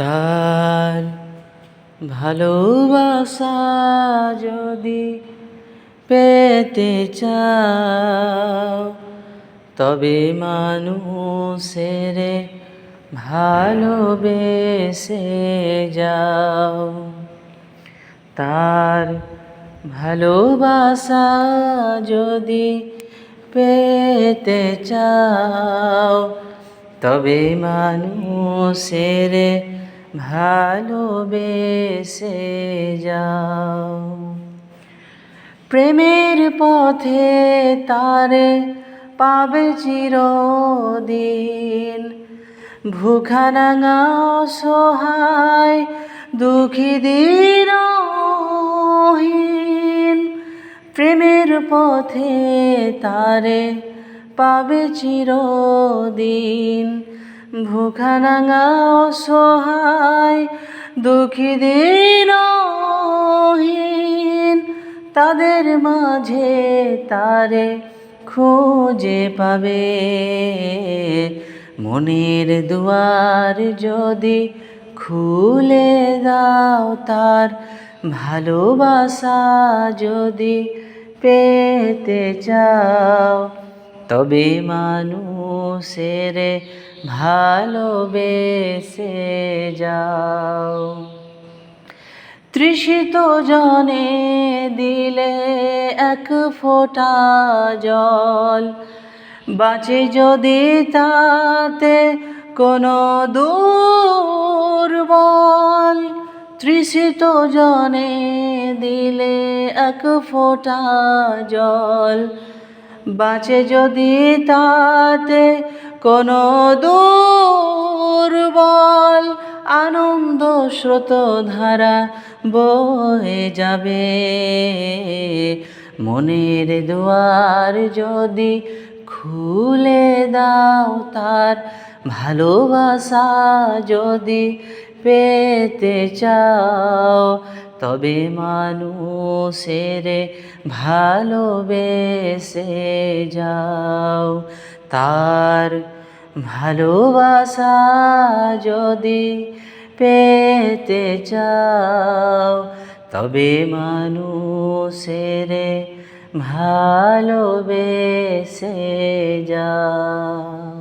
তার ভালোবাসা যদি পেতে চাও তবে মানুষের ভালোবেসে যাও। তার ভালোবাসা যদি পেতে চাও তবে মানুষের ভালোবেসে যাও। প্রেমের পথে তারে পাবে চিরদিন, ভুখা রাঙা অসহায় দুঃখী দীনহীন। প্রেমের পথে তারে পাবে চিরদিন, ভুখা রাঙা অসহায় দুঃখী দীনহীন। তাদের মাঝে তারে খুঁজে পাবে, মনের দুয়ার যদি খুলে দাও। তার ভালোবাসা যদি পেতে চাও তবে মানুষের ভালোবেসে যাও। তৃষিত জনে দিলে এক ফোঁটা জল, বাঁচে যদি তাতে কোনো দুর্বল। তৃষিত জনে দিলে এক ফোঁটা জল, বাঁচে যদি তাতে কোনো দুর্বল। আনন্দ স্রোত ধারা বয়ে যাবে, মনের দুয়ার যদি খুলে দাও। তার ভালোবাসা যদি পেতে চাও তবে মানুষের ভালোবেসে যাও। তার ভালোবাসা যদি পেতে চাও তবে মানুষের ভালোবেসে যাও।